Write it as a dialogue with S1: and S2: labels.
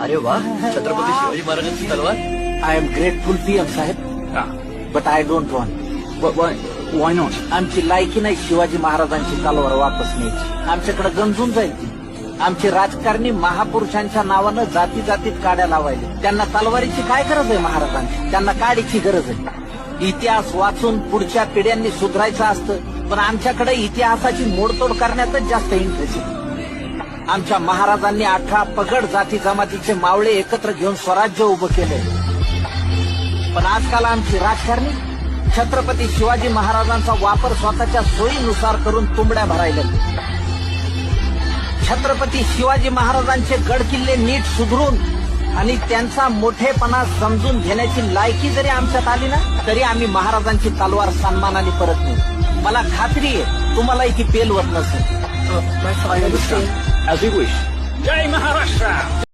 S1: अरे वा, छत्रपती शिवाजी महाराजांची तलवार.
S2: आय एम ग्रेटफुल पीएम साहेब, but I don't want.
S1: Why not?
S2: आमची लायकी नाही शिवाजी महाराजांची तलवार वापस न्यायची. आमच्याकडे गंजून जाईल ती. आमचे राजकारणी महापुरुषांच्या नावानं जाती जातीत काड्या लावायले. त्यांना तलवारीची काय गरज आहे महाराजांची? त्यांना काडीची गरज आहे. इतिहास वाचून पुढच्या पिढ्यांनी सुधारायचं असतं, पण आमच्याकडे इतिहासाची मोडतोड करण्यातच जास्त इंटरेस्ट आहे. आमच्या महाराजांनी 18 पगड जाती जमातीचे मावळे एकत्र घेऊन स्वराज्य उभं केले. पण आजकाल आमची राजकारणी छत्रपती शिवाजी महाराजांचा वापर स्वतःच्या सोयीनुसार करून तुंबड्या भरायला. छत्रपती शिवाजी महाराजांचे गड किल्ले नीट सुधरून आणि त्यांचा मोठेपणा समजून घेण्याची लायकी जरी आमच्यात आली ना, तरी आम्ही महाराजांची तलवार सन्मानाने परत नेऊ. मला खात्री आहे तुम्हालाही ती पेलवत नसेल.
S1: As you wish. जय महाराष्ट्र.